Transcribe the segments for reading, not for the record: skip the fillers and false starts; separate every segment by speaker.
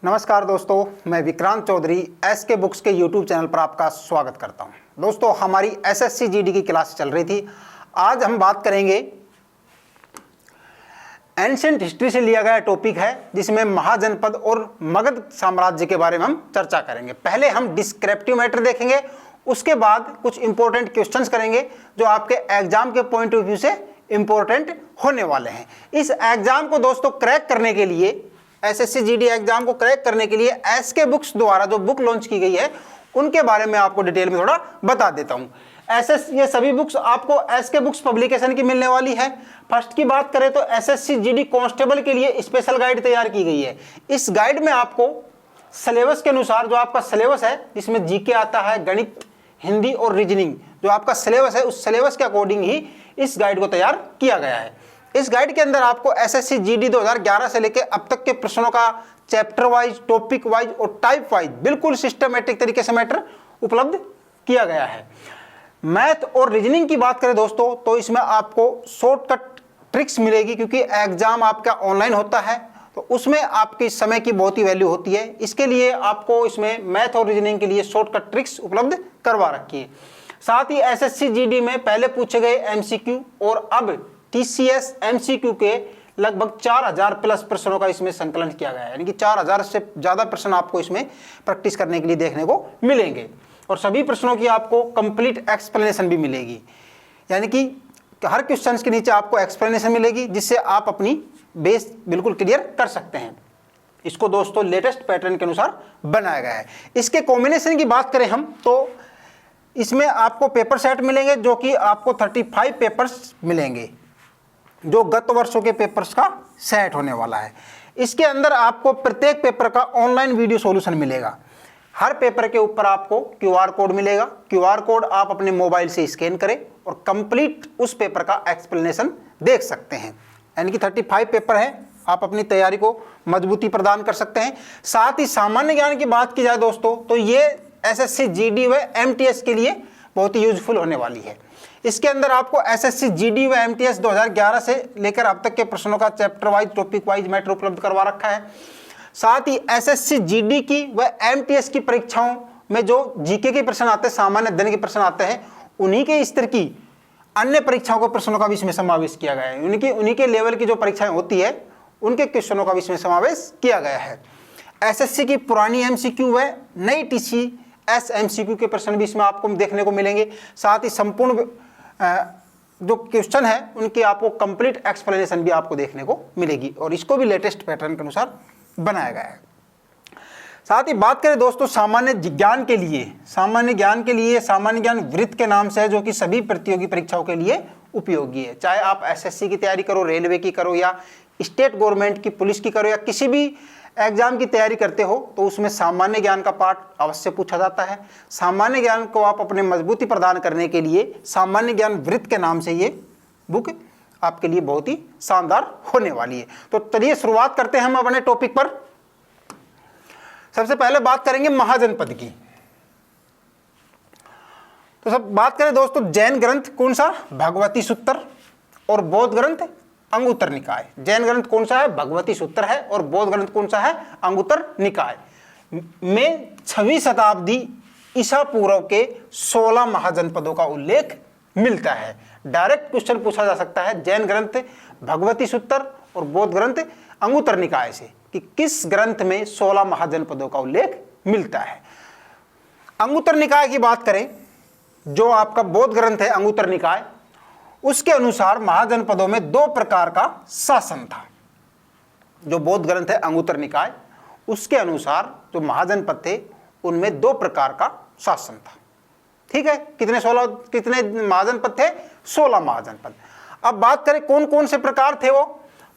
Speaker 1: नमस्कार दोस्तों, मैं विक्रांत चौधरी एसके बुक्स के यूट्यूब चैनल पर आपका स्वागत करता हूं। दोस्तों, हमारी एसएससी जीडी की क्लास चल रही थी। आज हम बात करेंगे एंशिएंट हिस्ट्री से लिया गया टॉपिक है, जिसमें महाजनपद और मगध साम्राज्य के बारे में हम चर्चा करेंगे। पहले हम डिस्क्रिप्टिव मैटर देखेंगे, उसके बाद कुछ इंपॉर्टेंट क्वेश्चंस करेंगे जो आपके एग्जाम के पॉइंट ऑफ व्यू से इंपॉर्टेंट होने वाले हैं। इस एग्जाम को दोस्तों क्रैक करने के लिए, एसएससी जीडी एग्जाम को क्रैक करने के लिए एसके बुक्स द्वारा जो बुक लॉन्च की गई है उनके बारे में आपको डिटेल में थोड़ा बता देता हूं। ये सभी बुक्स आपको एसके बुक्स पब्लिकेशन की मिलने वाली है। फर्स्ट की बात करें तो एसएससी जीडी कांस्टेबल के लिए स्पेशल गाइड तैयार की गई है। इस गाइड में आपको सिलेबस के अनुसार, जो आपका सिलेबस है जिसमें जीके आता है, गणित, हिंदी और रीजनिंग, जो आपका सिलेबस है उस सिलेबस के अकॉर्डिंग ही इस गाइड को तैयार किया गया है। इस गाइड के अंदर आपको एसएससी जीडी 2011 से लेकर अब तक के प्रश्नों का चैप्टर वाइज, टॉपिक वाइज और टाइप वाइज बिल्कुल सिस्टमेटिक तरीके से मैटर उपलब्ध किया गया है। मैथ और रीजनिंग की बात करें दोस्तों, तो इसमें आपको शॉर्टकट ट्रिक्स मिलेगी, क्योंकि एग्जाम आपका ऑनलाइन होता है तो उसमें आपके समय की बहुत ही वैल्यू होती है। इसके लिए आपको इसमें मैथ और रीजनिंग के लिए शॉर्टकट ट्रिक्स उपलब्ध करवा रखी है। साथ ही एसएससी जीडी में पहले पूछे गए एमसीक्यू और अब टीसीएस एमसीक्यू के लगभग 4000 प्लस प्रश्नों का इसमें संकलन किया गया है। यानी कि 4000 से ज़्यादा प्रश्न आपको इसमें प्रैक्टिस करने के लिए देखने को मिलेंगे और सभी प्रश्नों की आपको कंप्लीट एक्सप्लेनेशन भी मिलेगी। यानी कि हर क्वेश्चन के नीचे आपको एक्सप्लेनेशन मिलेगी, जिससे आप अपनी बेस बिल्कुल क्लियर कर सकते हैं। इसको दोस्तों लेटेस्ट पैटर्न के अनुसार बनाया गया है। इसके कॉम्बिनेशन की बात करें हम तो इसमें आपको पेपर सेट मिलेंगे, जो कि आपको 35 पेपर्स मिलेंगे, जो गत वर्षों के पेपर्स का सेट होने वाला है। इसके अंदर आपको प्रत्येक पेपर का ऑनलाइन वीडियो सॉल्यूशन मिलेगा। हर पेपर के ऊपर आपको क्यूआर कोड मिलेगा। क्यूआर कोड आप अपने मोबाइल से स्कैन करें और कंप्लीट उस पेपर का एक्सप्लेनेशन देख सकते हैं। यानी कि 35 पेपर है, आप अपनी तैयारी को मजबूती प्रदान कर सकते हैं। साथ ही सामान्य ज्ञान की बात की जाए दोस्तों, तो ये एसएससी जीडी व एमटीएस के लिए बहुत ही यूजफुल होने वाली है। इसके अंदर आपको एसएससी जीडी व एमटीएस 2011 से लेकर अब तक के प्रश्नों का chapter wise, topic wise matter उपलब्ध करवा रखा है। साथ ही एसएससी जीडी की व एमटीएस की परीक्षाओं में जो जीके के प्रश्न आते हैं, सामान्य अध्ययन के प्रश्न आते हैं, उन्हीं के स्तर की अन्य परीक्षाओं के प्रश्नों का भी इसमें समावेश किया गया है। उन्हीं के लेवल की जो परीक्षाएं होती है उनके क्वेश्चनों का भी इसमें समावेश किया गया है। एसएससी की पुरानी एमसीक्यू व नई टीसीएस एमसीक्यू के प्रश्न भी इसमें आपको देखने को मिलेंगे। साथ ही संपूर्ण जो क्वेश्चन है उनकी आपको कंप्लीट एक्सप्लेनेशन भी आपको देखने को मिलेगी और इसको भी लेटेस्ट पैटर्न के अनुसार बनाया गया है। साथ ही बात करें दोस्तों सामान्य ज्ञान के लिए, सामान्य ज्ञान वृत्त के नाम से है, जो कि सभी प्रतियोगी परीक्षाओं के लिए उपयोगी है। चाहे आप एसएससी की तैयारी करो, रेलवे की करो, या स्टेट गवर्नमेंट की, पुलिस की करो, या किसी भी एग्जाम की तैयारी करते हो, तो उसमें सामान्य ज्ञान का पार्ट अवश्य पूछा जाता है। सामान्य ज्ञान को आप अपने मजबूती प्रदान करने के लिए सामान्य ज्ञान वृत्त के नाम से ये बुक आपके लिए बहुत ही शानदार होने वाली है। तो चलिए शुरुआत करते हैं हम अपने टॉपिक पर। सबसे पहले बात करेंगे महाजनपद की। तो सब बात करें दोस्तों, जैन ग्रंथ कौन सा? भगवती सूत्र। और बौद्ध ग्रंथ अंगुत्तर निकाय। जैन ग्रंथ कौन सा है? भगवती सूत्र है। और बौद्ध ग्रंथ कौन सा है? अंगुत्तर निकाय। में 6वीं शताब्दी ईसा पूर्व के 16 महाजनपदों का उल्लेख मिलता है। डायरेक्ट क्वेश्चन पूछा जा सकता है जैन ग्रंथ भगवती सूत्र और बौद्ध ग्रंथ अंगुत्तर निकाय से, कि किस ग्रंथ में 16 महाजनपदों का उल्लेख मिलता है। अंगुत्तर निकाय की बात करें, जो आपका बौद्ध ग्रंथ है अंगुत्तर निकाय, उसके अनुसार महाजनपदों में 2 प्रकार का शासन था। जो बौद्ध ग्रंथ है अंगुत्तर निकाय, उसके अनुसार जो महाजनपद थे उनमें 2 प्रकार का शासन था। ठीक है, कितने महाजनपद थे? 16 महाजनपद। अब बात करें कौन कौन से प्रकार थे वो,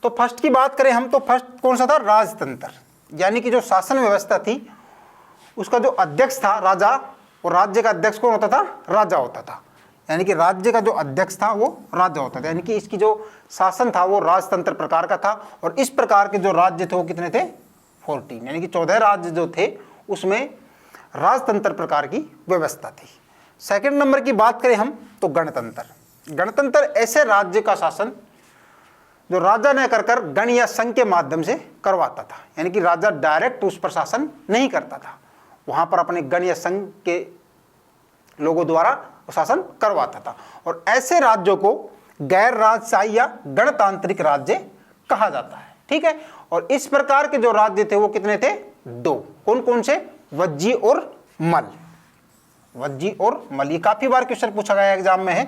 Speaker 1: तो फर्स्ट की बात करें हम, तो फर्स्ट कौन सा था? राजतंत्र। यानी कि जो शासन व्यवस्था थी उसका जो अध्यक्ष था राजा, और राज्य का अध्यक्ष कौन होता था? राजा होता था। यानी कि राज्य का जो अध्यक्ष था वो राजा होता था। यानी कि इसकी जो शासन था वो राजतंत्र प्रकार का था। और इस प्रकार के जो राज्य थे वो कितने थे? 14। यानी कि 14 राज्य जो थे उसमें राजतंत्र प्रकार की व्यवस्था थी। सेकंड नंबर की बात करें हम, तो गणतंत्र। गणतंत्र ऐसे राज्य का शासन जो राजा ने कर गण या संघ के माध्यम से करवाता था, यानी कि राजा डायरेक्ट उस पर शासन नहीं करता था, वहां पर अपने गण या संघ के लोगों द्वारा शासन करवाता था। और ऐसे राज्यों को गैर राजशाही या गणतांत्रिक राज्य कहा जाता है। ठीक है, और इस प्रकार के जो राज्य थे वो कितने थे? 2। कौन कौन से? वज्जी और मल। वज्जी और मल, ये काफी बार क्वेश्चन पूछा गया एग्जाम में है।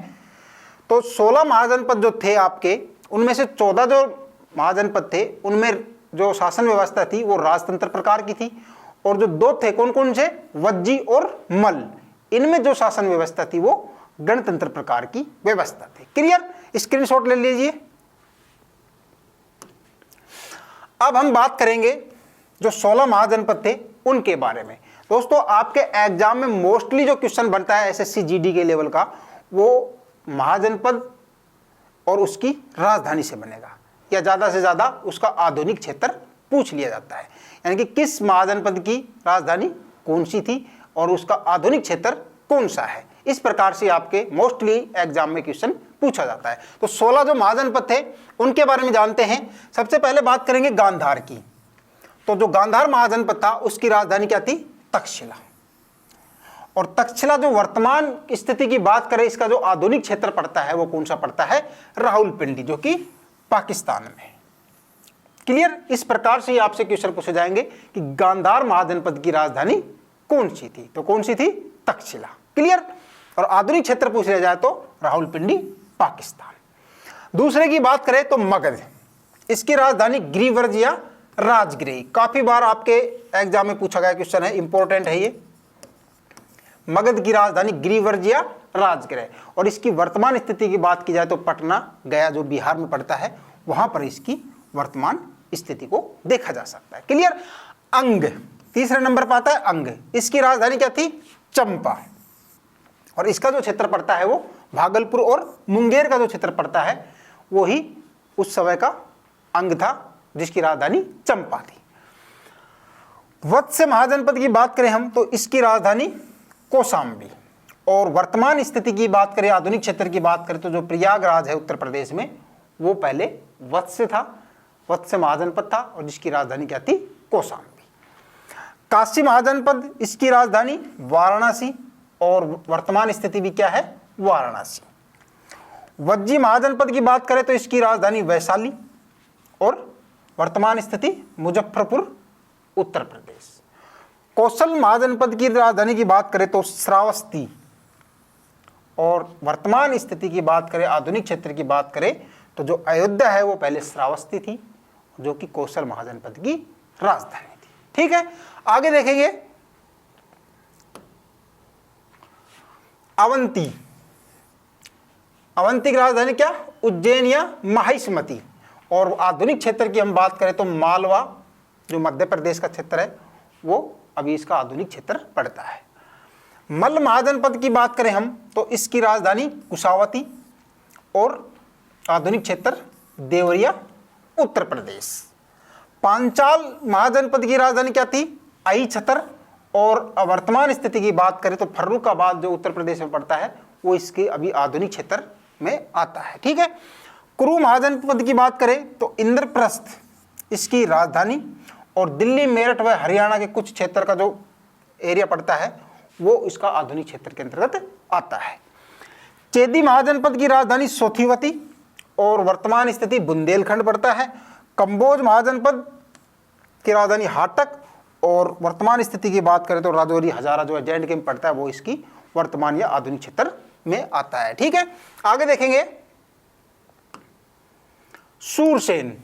Speaker 1: तो 16 महाजनपद जो थे आपके, उनमें से 14 जो महाजनपद थे उनमें जो शासन व्यवस्था थी वो राजतंत्र प्रकार की थी, और जो 2 थे कौन कौन से? वज्जी और मल, इनमें जो शासन व्यवस्था थी वो गणतंत्र प्रकार की व्यवस्था थी। क्लियर? स्क्रीनशॉट ले लीजिए। अब हम बात करेंगे जो 16 महाजनपद थे उनके बारे में। दोस्तों, आपके एग्जाम में मोस्टली जो क्वेश्चन बनता है एसएससी जीडी के लेवल का, वो महाजनपद और उसकी राजधानी से बनेगा, या ज्यादा से ज्यादा उसका आधुनिक क्षेत्र पूछ लिया जाता है, यानी कि किस महाजनपद की राजधानी कौन सी थी और उसका आधुनिक क्षेत्र कौन सा है। इस प्रकार से आपके मोस्टली एग्जाम में क्वेश्चन पूछा जाता है। तो 16 जो महाजनपद थे उनके बारे में जानते हैं। सबसे पहले बात करेंगे गांधार की। तो जो गांधार महाजनपद था उसकी राजधानी क्या थी? तक्षशिला। और तक्षशिला जो वर्तमान स्थिति की बात करें, इसका जो आधुनिक क्षेत्र पड़ता है वो कौन सा पड़ता है? रावलपिंडी, जो कि पाकिस्तान में। क्लियर? इस प्रकार से आपसे क्वेश्चन पूछे जाएंगे कि गांधार महाजनपद की राजधानी कौन सी थी? तो कौन सी थी? तक्षशिला। क्लियर? और आधुनिक क्षेत्र पूछ लिया जाए तो रावलपिंडी, पाकिस्तान। दूसरे की बात करें तो मगध, इसकी राजधानी गिरिवर्ज या राजगृह। काफी बार आपके एग्जाम में पूछा गया क्वेश्चन है, इंपॉर्टेंट है ये। मगध की राजधानी गिरिवर्ज या राजगृह। और इसकी वर्तमान स्थिति की बात की जाए तो पटना, गया जो बिहार में पड़ता है, वहां पर इसकी वर्तमान स्थिति को देखा जा सकता है। क्लियर? अंग, तीसरे नंबर पर आता है अंग। इसकी राजधानी क्या थी? चंपा। और इसका जो क्षेत्र पड़ता है वो भागलपुर, और मुंगेर का जो क्षेत्र पड़ता है वो ही उस समय का अंग था जिसकी राजधानी चंपा थी। वत्स महाजनपद की बात करें हम तो इसकी राजधानी कौशाम्बी। और वर्तमान स्थिति की बात करें, आधुनिक क्षेत्र की बात करें तो जो प्रयागराज है उत्तर प्रदेश में, वो पहले वत्स था, वत्स महाजनपद था, और जिसकी राजधानी क्या थी? कौशाम्बी। काशी महाजनपद, इसकी राजधानी वाराणसी, और वर्तमान स्थिति भी क्या है? वाराणसी। वज्जी महाजनपद की बात करें तो इसकी राजधानी वैशाली, और वर्तमान स्थिति मुजफ्फरपुर, उत्तर प्रदेश। कौशल महाजनपद की राजधानी की बात करें तो श्रावस्ती, और वर्तमान स्थिति की बात करें, आधुनिक क्षेत्र की बात करें तो जो अयोध्या है वो पहले श्रावस्ती थी, जो कि कौशल महाजनपद की राजधानी थी। ठीक है, आगे देखेंगे अवंती। अवंती की राजधानी क्या? उज्जैन या माहिष्मती। और आधुनिक क्षेत्र की हम बात करें तो मालवा, जो मध्य प्रदेश का क्षेत्र है, वो अभी इसका आधुनिक क्षेत्र पड़ता है। मल्ल महाजनपद की बात करें हम तो इसकी राजधानी कुशावती, और आधुनिक क्षेत्र देवरिया, उत्तर प्रदेश। पांचाल महाजनपद की राजधानी क्या थी? अहिछतर, और वर्तमान स्थिति की बात करें तो फर्रुखाबाद जो उत्तर प्रदेश में पड़ता है वो इसके अभी आधुनिक क्षेत्र में आता है। ठीक है, कुरु महाजनपद की बात करें तो इंद्रप्रस्थ इसकी राजधानी, और दिल्ली, मेरठ व हरियाणा के कुछ क्षेत्र का जो एरिया पड़ता है वो इसका आधुनिक क्षेत्र के अंतर्गत आता है। चेदी महाजनपद की राजधानी सोथिवती, और वर्तमान स्थिति बुंदेलखंड पड़ता है। कंबोज महाजनपद की राजधानी हाटक, और वर्तमान स्थिति की बात करें तो राजौरी, हजारा जो J&K में पड़ता है वो इसकी वर्तमान या आधुनिक क्षेत्र में आता है। ठीक है, आगे देखेंगे सूरसेन,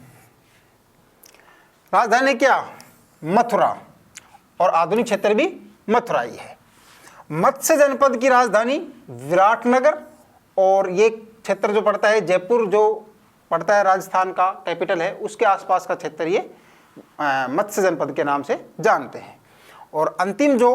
Speaker 1: राजधानी क्या? मथुरा, और आधुनिक क्षेत्र भी मथुरा ही है। मत्स्य जनपद की राजधानी विराटनगर, और ये क्षेत्र जो पड़ता है जयपुर जो पड़ता है राजस्थान का कैपिटल है, उसके आसपास का क्षेत्र ये मत्स्य जनपद के नाम से जानते हैं। और अंतिम जो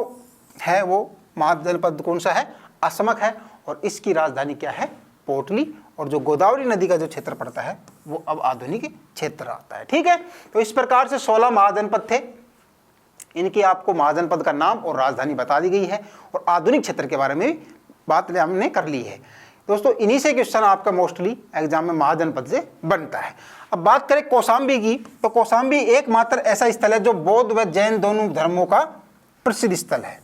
Speaker 1: है वो महाजनपद कौन सा है? असमक है, और इसकी राजधानी क्या है? पोटली, और जो गोदावरी नदी का जो क्षेत्र पड़ता है वो अब आधुनिक क्षेत्र आता है। ठीक है, तो इस प्रकार से 16 महाजनपद थे, इनकी आपको महाजनपद का नाम और राजधानी बता दी गई है, और आधुनिक क्षेत्र के बारे में बात हमने कर ली है। दोस्तों इन्हीं से क्वेश्चन आपका मोस्टली एग्जाम में महाजनपद से बनता है। अब बात करें कौशाम्बी की, तो कौशाम्बी एकमात्र ऐसा स्थल है जो बौद्ध व जैन दोनों धर्मों का प्रसिद्ध स्थल है।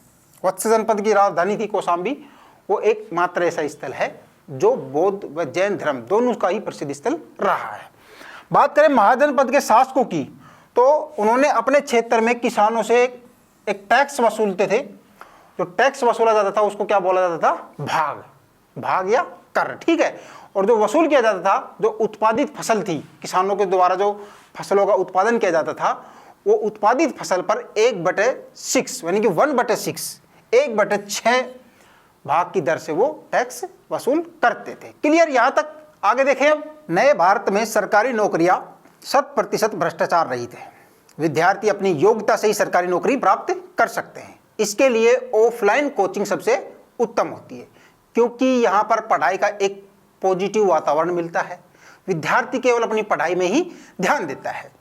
Speaker 1: वत्स जनपद की राजधानी थी कौशाम्बी, वो एकमात्र ऐसा स्थल है जो बौद्ध व जैन धर्म दोनों का ही प्रसिद्ध स्थल रहा है। बात करें महाजनपद के शासकों की, तो उन्होंने अपने क्षेत्र में किसानों से एक टैक्स वसूलते थे। जो टैक्स वसूला जाता था उसको क्या बोला जाता था? भाग या कर, ठीक है। और जो वसूल किया जाता था, जो उत्पादित फसल थी, किसानों के द्वारा जो फसलों का उत्पादन किया जाता था, वो उत्पादित फसल पर 1/6 यानी कि 1/6 1/6 भाग की दर से वो टैक्स वसूल करते थे। क्लियर? यहां तक आगे देखें। अब नए भारत में सरकारी नौकरियां 100% भ्रष्टाचार रहित है। विद्यार्थी अपनी योग्यता से ही सरकारी नौकरी प्राप्त कर सकते हैं। इसके लिए ऑफलाइन कोचिंग सबसे उत्तम होती है, क्योंकि यहाँ पर पढ़ाई का एक पॉजिटिव वातावरण मिलता है। विद्यार्थी केवल अपनी पढ़ाई में ही ध्यान देता है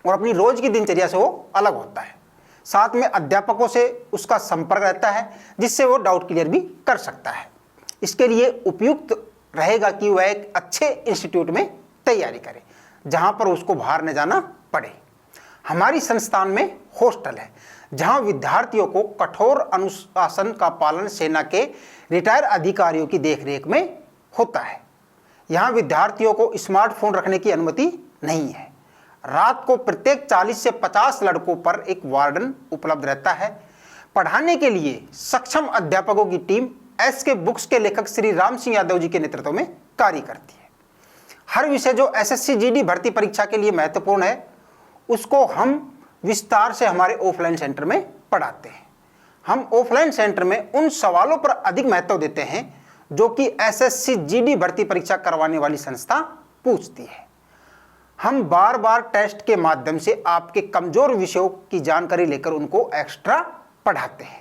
Speaker 1: और अपनी रोज की दिनचर्या से वो अलग होता है। साथ में अध्यापकों से उसका संपर्क रहता है, जिससे वो डाउट क्लियर भी कर सकता है। इसके लिए उपयुक्त रहेगा कि वह एक अच्छे इंस्टीट्यूट में तैयारी करे, जहाँ पर उसको बाहर न जाना पड़े। हमारी संस्थान में हॉस्टल है, जहां विद्यार्थियों को कठोर अनुशासन का पालन सेना के रिटायर अधिकारियों की देखरेख में होता है। यहां विद्यार्थियों को स्मार्टफोन रखने की अनुमति नहीं है। रात को प्रत्येक 40 से 50 लड़कों पर एक वार्डन उपलब्ध रहता है। पढ़ाने के लिए सक्षम अध्यापकों की टीम SK बुक्स के लेखक श्री राम सिंह यादव जी के नेतृत्व में कार्य करती है। हर विषय जो SSC GD भर्ती परीक्षा के लिए महत्वपूर्ण है, उसको हम विस्तार से हमारे ऑफलाइन सेंटर में पढ़ाते हैं। हम ऑफलाइन सेंटर में उन सवालों पर अधिक महत्व देते हैं जो कि SSC GD भर्ती परीक्षा करवाने वाली संस्था पूछती है। हम बार बार टेस्ट के माध्यम से आपके कमजोर विषयों की जानकारी लेकर उनको एक्स्ट्रा पढ़ाते हैं।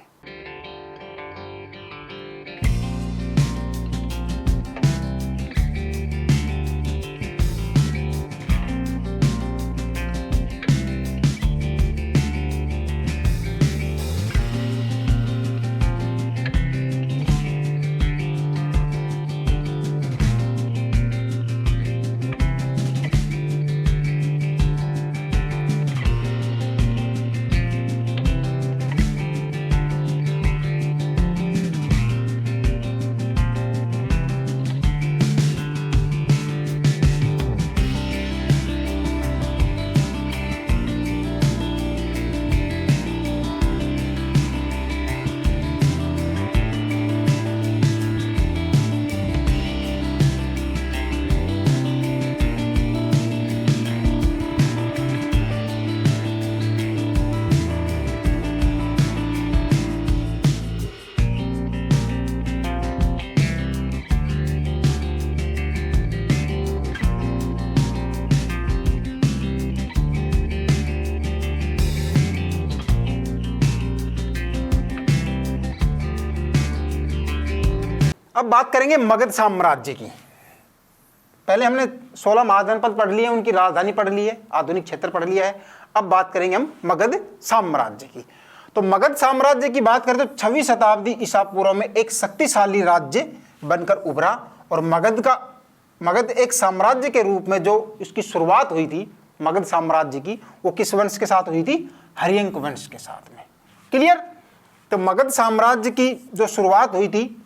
Speaker 1: अब बात करेंगे मगध साम्राज्य की। पहले हमने 16 महाजनपद पढ़ लिए, उनकी राजधानी पढ़ ली है, आधुनिक क्षेत्र पढ़ लिया है। अब बात करेंगे हम मगध साम्राज्य की। तो मगध साम्राज्य की बात करें तो 6वीं शताब्दी ईसा पूर्व में एक शक्तिशाली राज्य बनकर उभरा और मगध एक साम्राज्य के रूप में जो इसकी शुरुआत हुई थी मगध साम्राज्य की, वो किस वंश के साथ हुई थी? हर्यंक वंश के साथ में। क्लियर? तो मगध साम्राज्य की जो शुरुआत हुई थी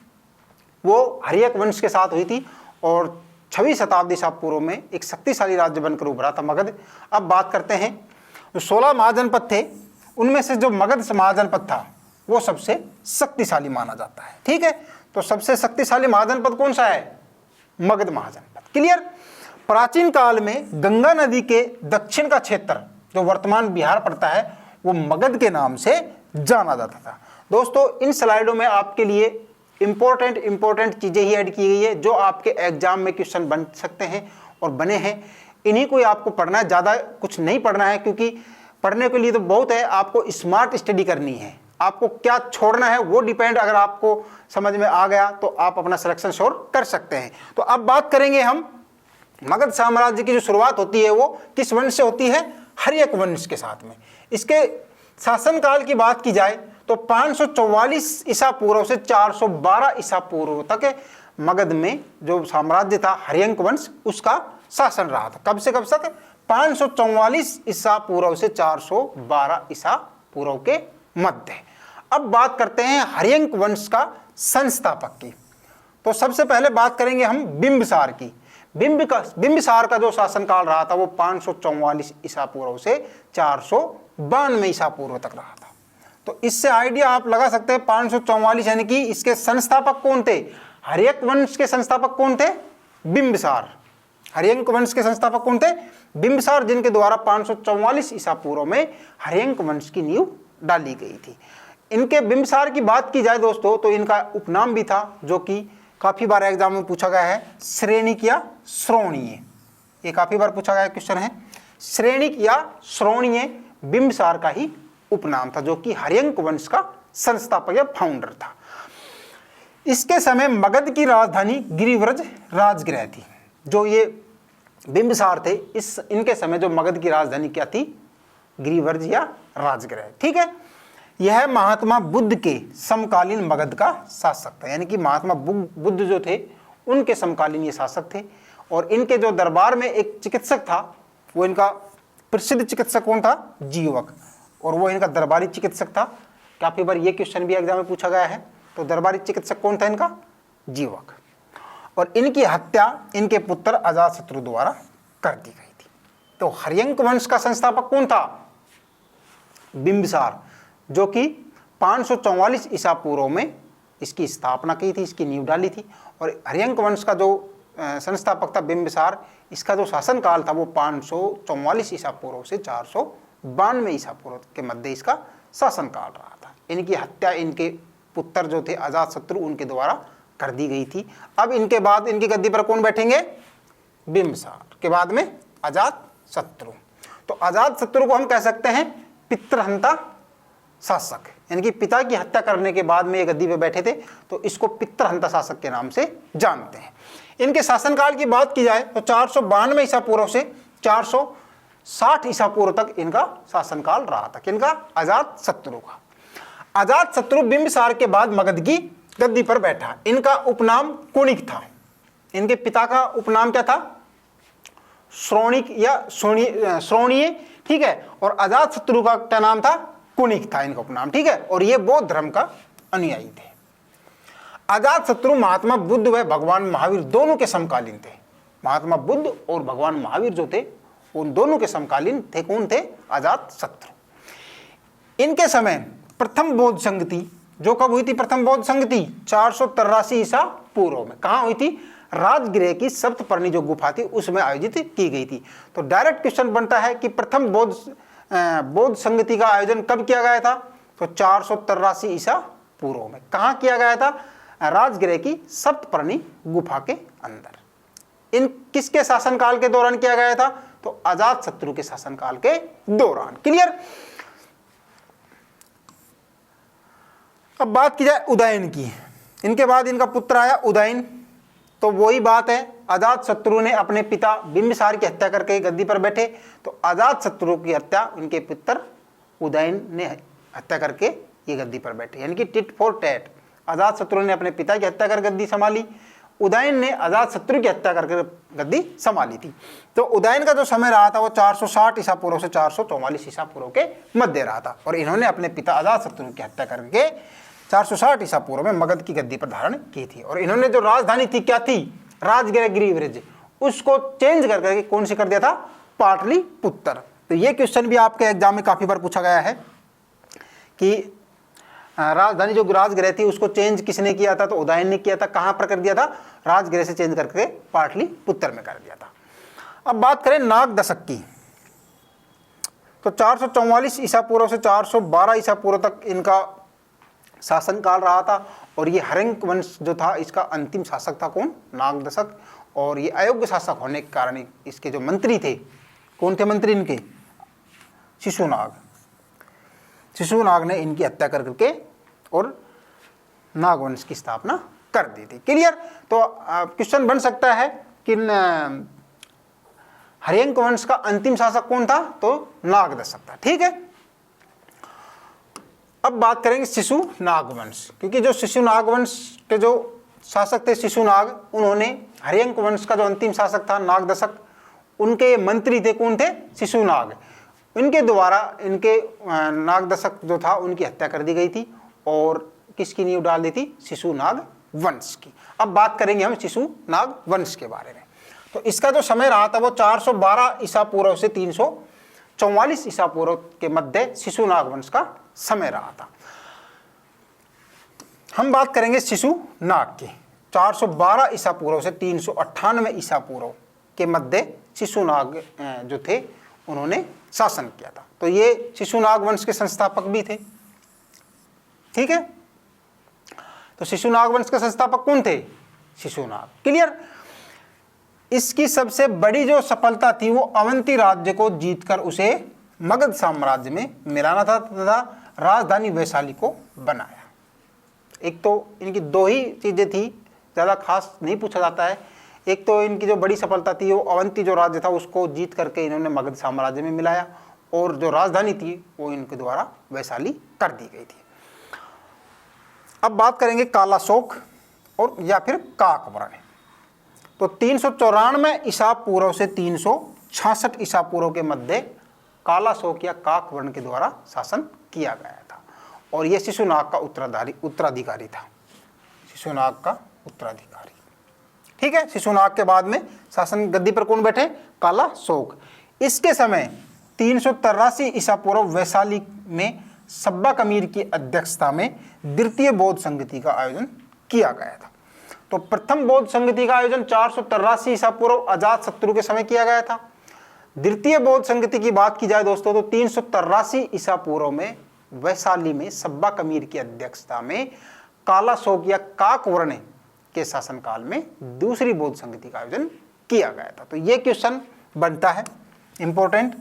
Speaker 1: वो हर्यक वंश के साथ हुई थी और 6वीं शताब्दी ईसा पूर्व में एक शक्तिशाली राज्य बनकर उभरा था मगध। अब बात करते हैं, जो 16 महाजनपद थे उनमें से जो मगध महाजनपद था वो सबसे शक्तिशाली माना जाता है। ठीक है, तो सबसे शक्तिशाली महाजनपद कौन सा है? मगध महाजनपद। क्लियर? प्राचीन काल में गंगा नदी के दक्षिण का क्षेत्र जो वर्तमान बिहार पड़ता है वो मगध के नाम से जाना जाता था। दोस्तों इन स्लाइडों में आपके लिए इंपॉर्टेंट चीजें ही ऐड की गई है जो आपके एग्जाम में क्वेश्चन बन सकते हैं और बने हैं। इन्हीं को ही आपको पढ़ना है, ज़्यादा कुछ नहीं पढ़ना है, क्योंकि पढ़ने के लिए तो बहुत है। आपको स्मार्ट स्टडी करनी है, आपको क्या छोड़ना है वो डिपेंड। अगर आपको समझ में आ गया तो आप अपना सिलेक्शन श्योर कर सकते हैं। तो अब बात करेंगे हम मगध साम्राज्य की जो शुरुआत होती है वो किस वंश से होती है? हर्यक वंश के साथ में। इसके शासनकाल की बात की जाए तो 544 ईसा पूर्व से 412 ईसा पूर्व तक मगध में जो साम्राज्य था हर्यंक वंश, उसका शासन रहा था। कब से कब तक? 544 ईसा पूर्व से 412 ईसा पूर्व के मध्य। अब बात करते हैं हर्यंक वंश का संस्थापक की। तो सबसे पहले बात करेंगे हम बिंबिसार की। बिंबिसार का जो शासनकाल रहा था वो 544 ईसा पूर्व से 492 ईसा पूर्व तक रहा था। तो इससे आइडिया आप लगा सकते हैं 544 यानी कि इसके संस्थापक कौन थे? हर्यंक वंश के संस्थापक कौन थे? बिंबिसार। हर्यंक वंश के संस्थापक कौन थे? बिंबिसार, जिनके द्वारा 544 ईसा पूर्व में हर्यंक वंश की नींव डाली गई थी। इनके बिंबिसार की बात की जाए दोस्तों तो इनका उपनाम भी था, जो कि काफी बार एग्जाम में पूछा गया है, श्रेणिक या श्रोणीय। ये काफी बार पूछा गया क्वेश्चन है। श्रेणिक या श्रोणीय बिंबिसार का ही उपनाम था, जो कि हर्यंक वंश का संस्थापक या फाउंडर था। इसके समय मगध की राजधानी गिरिव्रज राजगृह थी। जो ये बिंबिसार थे, इनके समय जो मगध की राजधानी क्या थी? गिरिव्रज या राजगृह। ठीक है। यह महात्मा बुद्ध के समकालीन मगध का शासक था, यानी कि महात्मा बुद्ध जो थे उनके समकालीन ये शासक थे। और इनके जो दरबार में एक चिकित्सक था, वो इनका प्रसिद्ध चिकित्सक कौन था? जीवक। और वो इनका दरबारी चिकित्सक था। काफी बार ये क्वेश्चन भी एग्जाम में पूछा गया है। तो दरबारी चिकित्सक कौन था इनका? जीवक। और इनकी हत्या इनके पुत्र अजातशत्रु द्वारा कर दी गई थी। तो हर्यंक वंश का संस्थापक कौन था? बिंबिसार, जो कि 544 ईसा पूर्व में इसकी स्थापना की थी, इसकी नींव डाली थी। और हर्यंक वंश का जो संस्थापक था बिंबिसार, इसका जो शासनकाल था वो 544 ईसा पूर्व से 492 ईसा पूर्व के मध्य इसका शासनकाल रहा था। इनकी हत्या इनके पुत्र जो थे अजातशत्रु, उनके द्वारा कर दी गई थी। अब इनके बाद इनकी गद्दी पर कौन बैठेंगे? बिंबिसार के बाद में अजातशत्रु। तो अजातशत्रु को हम कह सकते हैं पितृहंता शासक, यानी कि पिता की हत्या करने के बाद में ये गद्दी पे बैठे थे, तो इसको पितृहंता शासक के नाम से जानते हैं। इनके शासनकाल की बात की जाए तो 492 ईसा पूर्व से 460 ईसा पूर्व तक इनका शासनकाल रहा था। किनका? अजातशत्रु का। अजातशत्रु बिंबिसार के बाद मगध की गद्दी पर बैठा। इनका उपनाम कुणिक था। इनके पिता का उपनाम क्या था? श्रोणिक या श्रोणीय। ठीक है। और अजातशत्रु का क्या नाम था? कुणिक था इनका उपनाम। ठीक है। और ये बौद्ध धर्म का अनुयायी थे। अजातशत्रु महात्मा बुद्ध व भगवान महावीर दोनों के समकालीन थे। महात्मा बुद्ध और भगवान महावीर जो थे उन दोनों के समकालीन थे। कौन थे? अजातशत्रु। इनके समय प्रथम बौद्ध संगति जो कब हुई थी? प्रथम बौद्ध संगति 483 ईसा पूर्व में। कहाँ हुई थी? राजगृह की सप्तपर्णी जो गुफा थी उसमें आयोजित की गई थी। तो डायरेक्ट क्वेश्चन बनता है कि प्रथम बौद्ध संगति का आयोजन कब किया गया था? तो 483 ईसा पूर्व में। कहाँ किया गया था? राजगृह की सप्तपर्णी गुफा के अंदर। इन किसके शासनकाल के दौरान किया गया था? तो अजातशत्रु के शासनकाल के दौरान। क्लियर। अब बात की जाए उदयन की। इनके बाद इनका पुत्र आया उदयन। तो वही बात है, अजातशत्रु ने अपने पिता बिंबिसार की हत्या करके गद्दी पर बैठे, तो अजातशत्रु की हत्या उनके पुत्र उदयन ने हत्या करके ये गद्दी पर बैठे, यानी कि टिट फॉर टैट। अजातशत्रु ने अपने पिता की हत्या कर गद्दी संभाली, उदयन ने अजातशत्रु की हत्या करके गद्दी संभाली थी। तो उदयन का जो समय रहा था वो 460 ईसा पूर्व से 444 ईसा पूर्व के मध्य रहा था। और इन्होंने अपने पिता अजातशत्रु की हत्या करके 460 ईसा पूर्व में मगध की गद्दी पर धारण की थी। और इन्होंने जो राजधानी थी क्या थी? राजगृह गिरिव्रज, उसको चेंज करके कौन सी कर दिया था? पाटलिपुत्र। तो ये क्वेश्चन भी आपके एग्जाम में काफी बार पूछा गया है कि राजधानी जो राजगृह थी उसको चेंज किसने किया था? तो उदयन ने किया था। कहां पर कर दिया था? राजगृह से चेंज करके पाटलिपुत्र में कर दिया था। अब बात करें नाग दशक की, तो 444 ईसा पूर्व से 412 ईसा पूर्व तक इनका शासनकाल रहा था। और ये हर्यंक वंश जो था इसका अंतिम शासक था। कौन? नाग दशक। और ये अयोग्य शासक होने के कारण इसके जो मंत्री थे, कौन थे मंत्री इनके? शिशुनाग। शिशुनाग ने इनकी हत्या करके और नागवंश की स्थापना कर दी थी। क्लियर। तो क्वेश्चन बन सकता है कि हर्यंक वंश का अंतिम शासक कौन था? तो नाग दशक था। ठीक है। अब बात करेंगे शिशु नागवंश, क्योंकि जो शिशु नागवंश के जो शासक थे शिशुनाग, उन्होंने हर्यंक वंश का जो अंतिम शासक था नागदशक, उनके मंत्री थे, कौन थे? शिशुनाग। इनके द्वारा इनके नागदशक जो था उनकी हत्या कर दी गई थी और किसकी नींव डाल दी थी? शिशुनाग वंश की। अब बात करेंगे हम शिशुनाग वंश के बारे में। तो इसका जो समय रहा था वो 412 ईसा पूर्व से 344 ईसा पूर्व के मध्य शिशुनाग वंश का समय रहा था। हम बात करेंगे शिशुनाग की। 412 ईसा पूर्व से 398 ईसा पूर्व के मध्य शिशुनाग जो थे उन्होंने शासन किया था। तो ये शिशुनाग वंश के संस्थापक भी थे। ठीक है, तो शिशुनाग वंश के संस्थापक कौन थे? शिशुनाग। क्लियर। इसकी सबसे बड़ी जो सफलता थी वो अवंती राज्य को जीतकर उसे मगध साम्राज्य में मिलाना था तथा राजधानी वैशाली को बनाया। एक तो इनकी दो ही चीजें थी, ज्यादा खास नहीं पूछा जाता है। एक तो इनकी जो बड़ी सफलता थी वो अवंती जो राज्य था उसको जीत करके इन्होंने मगध साम्राज्य में मिलाया, और जो राजधानी थी वो इनके द्वारा वैशाली कर दी गई थी। अब बात करेंगे कालाशोक और या फिर काकवर्ण। तो 394 ईसा पूर्व से 366 ईसा पूर्व के मध्य कालाशोक या काकवर्ण के द्वारा शासन किया गया था, और यह शिशुनाग का उत्तराधिकारी था। शिशुनाग का उत्तराधिकारी। ठीक है, शिशुनाग के बाद में शासन गद्दी पर कौन बैठे? कालाशोक। इसके समय 383 ईसा पूर्व वैशाली में सब्बा कमीर की अध्यक्षता में द्वितीय बौद्ध संगति का आयोजन किया गया था। तो प्रथम बौद्ध संगति का आयोजन 483 ईसा पूर्व अजात शत्रु के समय किया गया था। द्वितीय बौद्ध संगति की बात की जाए दोस्तों तो 383 ईसा पूर्व में वैशाली में सब्बा कमीर की अध्यक्षता में कालाशोक या काकवर्ण के शासनकाल में दूसरी बौद्ध संगति का आयोजन किया गया था। तो ये क्वेश्चन बनता है इंपॉर्टेंट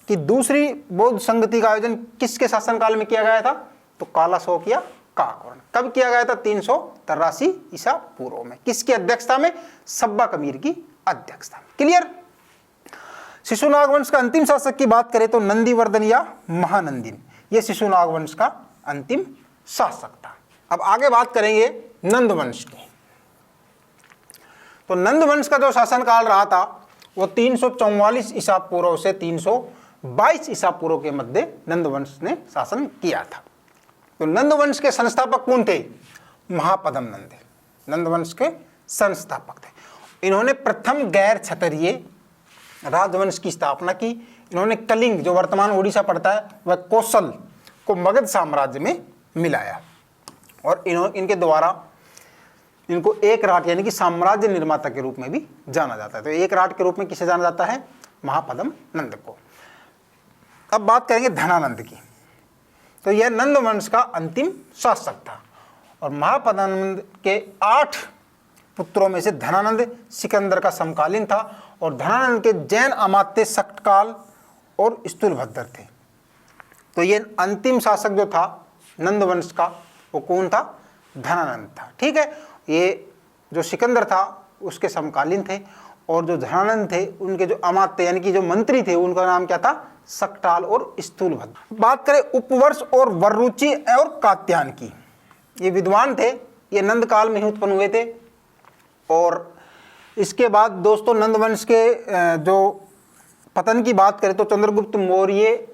Speaker 1: कि दूसरी बौद्ध संगति का आयोजन किसके शासनकाल में किया गया था? तो कालाशोक या काकवर्ण। कब किया गया था? 383 ईसा पूर्व में। किसकी अध्यक्षता में? सब्बा कमीर की अध्यक्षता में। क्लियर। शिशुनाग वंश का अंतिम शासक की बात करें तो नंदीवर्धन या महानंदिन, यह शिशुनाग वंश का अंतिम शासक था। अब आगे बात करेंगे नंद वंश की। तो नंद वंश का जो शासनकाल रहा था वो 344 ईसा पूर्व से 322 ईसा पूर्व के मध्य नंद वंश ने शासन किया था। तो नंद वंश के संस्थापक कौन थे? महापद्म नंद नंद वंश के संस्थापक थे। इन्होंने प्रथम गैर क्षत्रिय राजवंश की स्थापना की। इन्होंने कलिंग जो वर्तमान उड़ीसा पड़ता है वह कौशल को मगध साम्राज्य में मिलाया, और इनके द्वारा इनको एक राट यानी कि साम्राज्य निर्माता के रूप में भी जाना जाता है। तो एक राट के रूप में किसे जाना जाता है? महापद्म नंद को। अब बात करेंगे धनानंद की। तो यह नंद वंश का अंतिम शासक था, और महापद्म नंद के 8 पुत्रों में से धनानंद सिकंदर का समकालीन था, और धनानंद के जैन अमात्य सक्तकाल और स्थूलभद्र थे। तो ये अंतिम शासक जो था नंद वंश का वो कौन था? धनानंद था। ठीक है, ये जो सिकंदर था उसके समकालीन थे, और जो धनानंद थे उनके जो अमात्य यानी कि जो मंत्री थे उनका नाम क्या था? सक्टाल और स्थूलभद्र। बात करें उपवर्ष और वररुचि और कात्यायन की, ये विद्वान थे, ये नंद काल में ही उत्पन्न हुए थे। और इसके बाद दोस्तों नंद वंश के जो पतन की बात करें तो चंद्रगुप्त मौर्य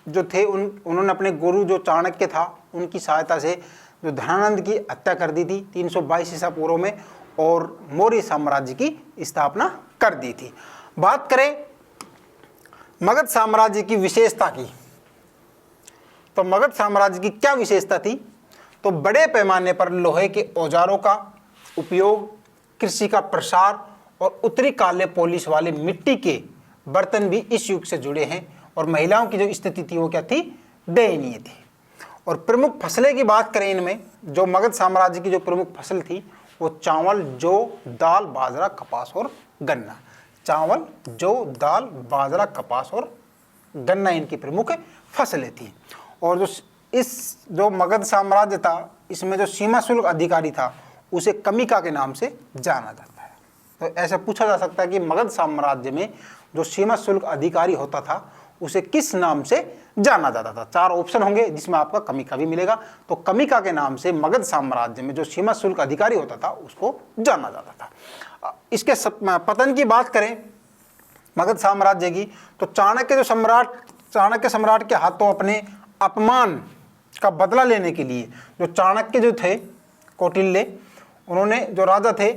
Speaker 1: जो थे उन्होंने अपने गुरु जो चाणक्य था उनकी सहायता से जो धनानंद की हत्या कर दी थी 322 ईसा पूर्व में, और मौर्य साम्राज्य की स्थापना कर दी थी। बात करें मगध साम्राज्य की विशेषता की, तो मगध साम्राज्य की क्या विशेषता थी? तो बड़े पैमाने पर लोहे के औजारों का उपयोग, कृषि का प्रसार, और उत्तरी काले पॉलिश वाले मिट्टी के बर्तन भी इस युग से जुड़े हैं। और महिलाओं की जो स्थिति थी वो क्या थी? दयनीय थी। और प्रमुख फसलें की बात करें इनमें, जो मगध साम्राज्य की जो प्रमुख फसल थी वो चावल, जौ, दाल, बाजरा, कपास और गन्ना। चावल, जौ, दाल, बाजरा, कपास और गन्ना इनकी प्रमुख फसलें थी। और जो मगध साम्राज्य था इसमें जो सीमा शुल्क अधिकारी था उसे कमिका के नाम से जाना जाता है। तो ऐसा पूछा जा सकता है कि मगध साम्राज्य में जो सीमा शुल्क अधिकारी होता था उसे किस नाम से जाना जाता था? 4 ऑप्शन होंगे जिसमें आपका कमिका भी मिलेगा। तो कमिका के नाम से मगध साम्राज्य में जो सीमा शुल्क अधिकारी होता था उसको जाना जाता था। इसके पतन की बात करें मगध साम्राज्य की, तो चाणक्य सम्राट के हाथों अपने अपमान का बदला लेने के लिए जो चाणक्य जो थे कौटिल्य, उन्होंने जो राजा थे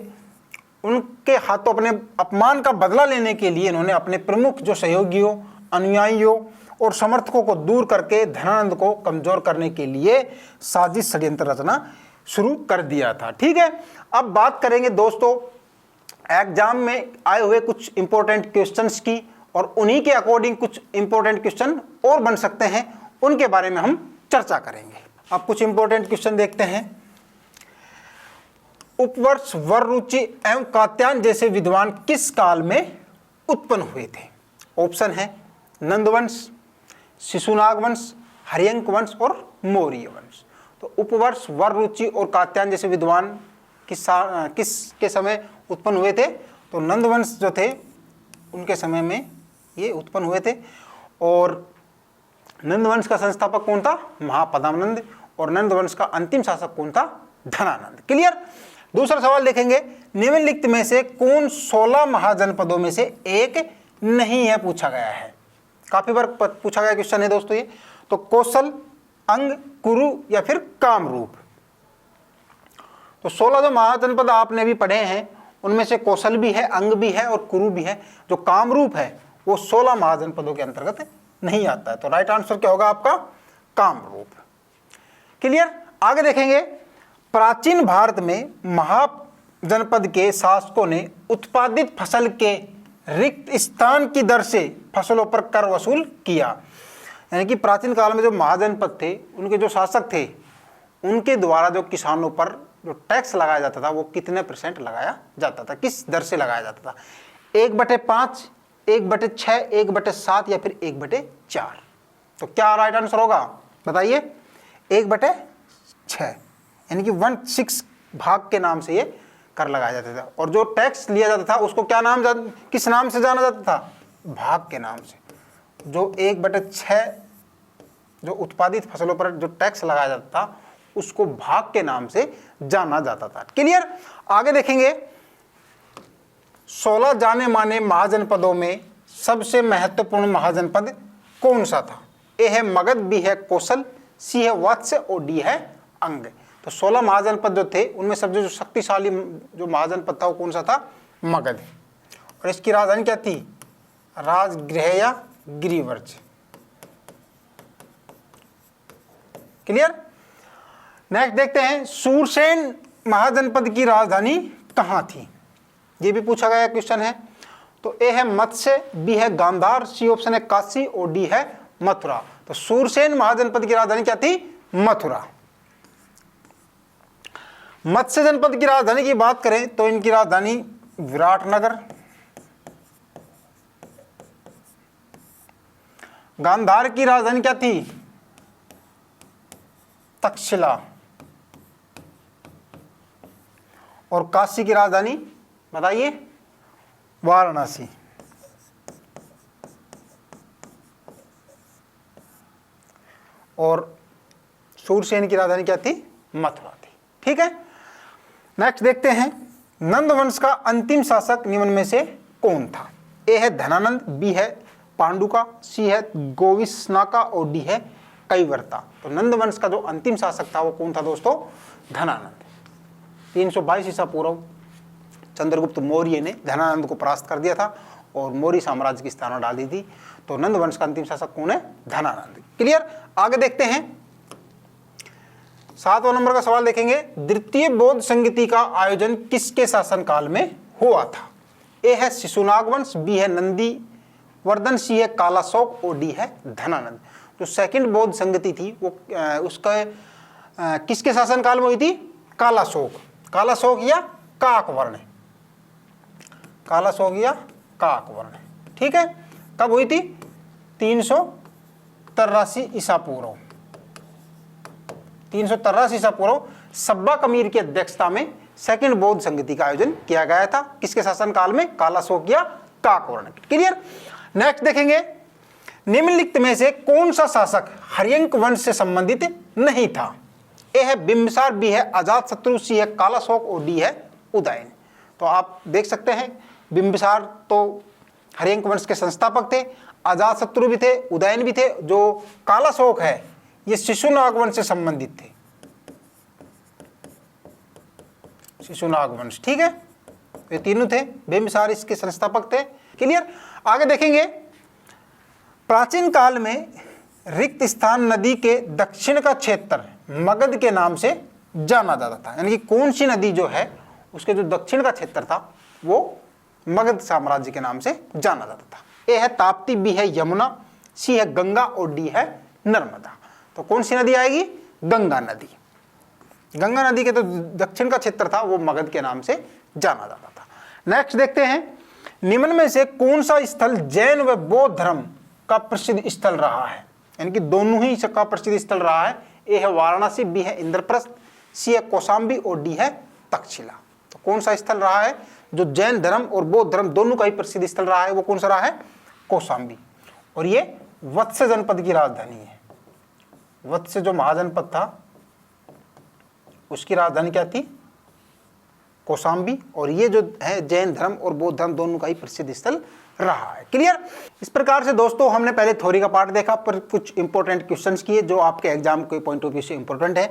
Speaker 1: उनके हाथों अपने अपमान का बदला लेने के लिए इन्होंने अपने प्रमुख जो सहयोगियों, अनुयायियों और समर्थकों को दूर करके धनानंद को कमजोर करने के लिए साजिश षड्यंत्र रचना शुरू कर दिया था। ठीक है, अब बात करेंगे दोस्तों एग्जाम में आए हुए कुछ इंपॉर्टेंट क्वेश्चंस की, और उन्हीं के अकॉर्डिंग कुछ इंपॉर्टेंट क्वेश्चन और बन सकते हैं, उनके बारे में हम चर्चा करेंगे। अब कुछ इंपॉर्टेंट क्वेश्चन देखते हैं। उपवर्ष, वररुचि एवं कात्यायन जैसे विद्वान किस काल में उत्पन्न हुए थे? ऑप्शन है नंदवंश, शिशुनाग वंश, हर्यंक वंश और मौर्य वंश। तो उपवर्ष, वररुचि और कात्यायन जैसे विद्वान किसके समय उत्पन्न हुए थे? तो नंदवंश जो थे उनके समय में ये उत्पन्न हुए थे। और नंदवंश का संस्थापक कौन था? महापद्मानंद। और नंदवंश का अंतिम शासक कौन था? धनानंद। क्लियर। दूसरा सवाल देखेंगे, निम्नलिखित में से कौन 16 महाजनपदों में से एक नहीं है? पूछा गया है, काफी बार पूछा गया क्वेश्चन है दोस्तों ये। तो कौशल, अंग, कुरु या फिर कामरूप। तो 16 जो महाजनपद आपने अभी पढ़े हैं उनमें से कौशल भी है, अंग भी है और कुरु भी है। जो कामरूप है वो 16 महाजनपदों के अंतर्गत नहीं आता है। तो राइट आंसर क्या होगा आपका? कामरूप। क्लियर। आगे देखेंगे, प्राचीन भारत में महाजनपद के शासकों ने उत्पादित फसल के रिक्त स्थान की दर से फसलों पर कर वसूल किया। यानी कि प्राचीन काल में जो महाजनपद थे उनके जो शासक थे उनके द्वारा जो किसानों पर जो टैक्स लगाया जाता था वो कितने % लगाया जाता था, किस दर से लगाया जाता था? 1/5, 1/6, 1/7 या फिर 1/4? तो क्या राइट आंसर होगा बताइए? 1/6, यानी कि 1/6 भाग के नाम से ये कर लगाया जाता था। और जो टैक्स लिया जाता था उसको क्या नाम, किस नाम से जाना जाता था? भाग के नाम से। जो 1/6 जो उत्पादित फसलों पर जो टैक्स लगाया जाता था उसको भाग के नाम से जाना जाता था। क्लियर। आगे देखेंगे, 16 जाने माने महाजनपदों में सबसे महत्वपूर्ण महाजनपद कौन सा था? ए है मगध, बी है कौशल, सी है वत्स और डी है अंग। तो 16 महाजनपद जो थे उनमें सबसे जो शक्तिशाली जो महाजनपद था वो कौन सा था? मगध। और इसकी राजधानी क्या थी? राजगृह या गिरिवर्ज। क्लियर। नेक्स्ट देखते हैं, सूरसेन महाजनपद की राजधानी कहाँ थी? ये भी पूछा गया क्वेश्चन है। तो ए है मत्स्य, बी है गांधार, सी ऑप्शन है काशी और डी है मथुरा। तो सूरसेन महाजनपद की राजधानी क्या थी? मथुरा। मत्स्य जनपद की राजधानी की बात करें तो इनकी राजधानी विराटनगर। गांधार की राजधानी क्या थी? तक्षशिला। और काशी की राजधानी बताइए? वाराणसी। और सूरसेन की राजधानी क्या थी? मथुरा थी। ठीक है। नेक्स्ट देखते हैं, नंदवंश का अंतिम शासक निम्न में से कौन था? ए है धनानंद, बी है पांडुका, सी है गोविष्णाका और डी है कैवर्ता। तो नंदवंश का जो अंतिम शासक था वो कौन था दोस्तों? धनानंद। 322 ईसा पूर्व चंद्रगुप्त मौर्य ने धनानंद को परास्त कर दिया था और मौर्य साम्राज्य की स्थापना डाल दी थी। तो नंदवंश का अंतिम शासक कौन है? धनानंद। क्लियर। आगे देखते हैं, 7वां नंबर का सवाल देखेंगे, द्वितीय बौद्ध संगति का आयोजन किसके शासनकाल में हुआ था? ए है शिशुनाग वंश, बी है नंदी वर्धन, सी है कालाशोक और डी है धनानंद। जो सेकंड बौद्ध संगति थी वो उसका किसके शासनकाल में हुई थी? कालाशोक। कालाशोक या काकवर्ण। कालाशोक या काकवर्ण। ठीक है। कब हुई थी? 383 ईसा पूर्व। 383 ईसा पूर्व सब्बा कमीर की अध्यक्षता में सेकंड बौद्ध संगति का आयोजन किया गया था। किसके शासनकाल में? कालाशोक या काकवर्ण। क्लियर। नेक्स्ट देखेंगे, निम्नलिखित में से कौन सा शासक हर्यंक वंश से संबंधित नहीं था? ए है बिंबिसार, बी है अजातशत्रु, सी है कालाशोक और डी है उदयन। तो आप देख सकते हैं बिंबिसार तो हर्यंक वंश के संस्थापक थे, अजातशत्रु भी थे, उदयन भी थे। जो कालाशोक है ये शिशुनाग वंश से संबंधित थे, शिशुनाग वंश। ठीक है, ये तीनों थे, बिंबिसार इसके संस्थापक थे। क्लियर। आगे देखेंगे, प्राचीन काल में रिक्त स्थान नदी के दक्षिण का क्षेत्र मगध के नाम से जाना जाता था। यानी कि कौन सी नदी जो है उसके जो दक्षिण का क्षेत्र था वो मगध साम्राज्य के नाम से जाना जाता था। ए है ताप्ती, बी है यमुना, सी है गंगा और डी है नर्मदा। तो कौन सी नदी आएगी? गंगा नदी। गंगा नदी के तो दक्षिण का क्षेत्र था वो मगध के नाम से जाना जाता था। नेक्स्ट देखते हैं, निम्न में से कौन सा स्थल जैन व बौद्ध धर्म का प्रसिद्ध स्थल रहा है? यानी कि दोनों ही का प्रसिद्ध स्थल रहा है। ए है वाराणसी, बी है इंद्रप्रस्थ, सी है कौशाम्बी और डी है तक्षशिला। तो कौन सा स्थल रहा है जो जैन धर्म और बौद्ध धर्म दोनों का ही प्रसिद्ध स्थल रहा है? वो कौन सा रहा है? कौशाम्बी। और ये वत्स जनपद की राजधानी है। वत्स जो महाजनपद था उसकी राजधानी क्या थी? कौशाम्बी। और ये जो है जैन धर्म और बौद्ध धर्म दोनों का ही प्रसिद्ध स्थल रहा है। क्लियर। इस प्रकार से दोस्तों हमने पहले थ्योरी का पार्ट देखा, पर कुछ इंपॉर्टेंट क्वेश्चंस किए जो आपके एग्जाम के पॉइंट ऑफ व्यू से इंपॉर्टेंट है।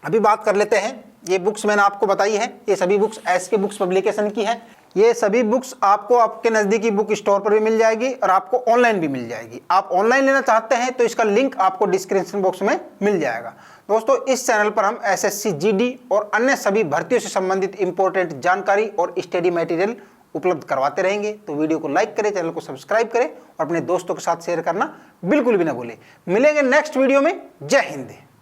Speaker 1: अभी बात कर लेते हैं, ये बुक्स मैंने आपको बताई है, ये सभी बुक्स एसके बुक्स पब्लिकेशन की है। ये सभी बुक्स आपको आपके नज़दीकी बुक स्टोर पर भी मिल जाएगी और आपको ऑनलाइन भी मिल जाएगी। आप ऑनलाइन लेना चाहते हैं तो इसका लिंक आपको डिस्क्रिप्शन बॉक्स में मिल जाएगा। दोस्तों इस चैनल पर हम एसएससी, जीडी और अन्य सभी भर्तियों से संबंधित इंपॉर्टेंट जानकारी और स्टडी मटेरियल उपलब्ध करवाते रहेंगे। तो वीडियो को लाइक करें, चैनल को सब्सक्राइब करें और अपने दोस्तों के साथ शेयर करना बिल्कुल भी ना भूलें। मिलेंगे नेक्स्ट वीडियो में। जय हिंद।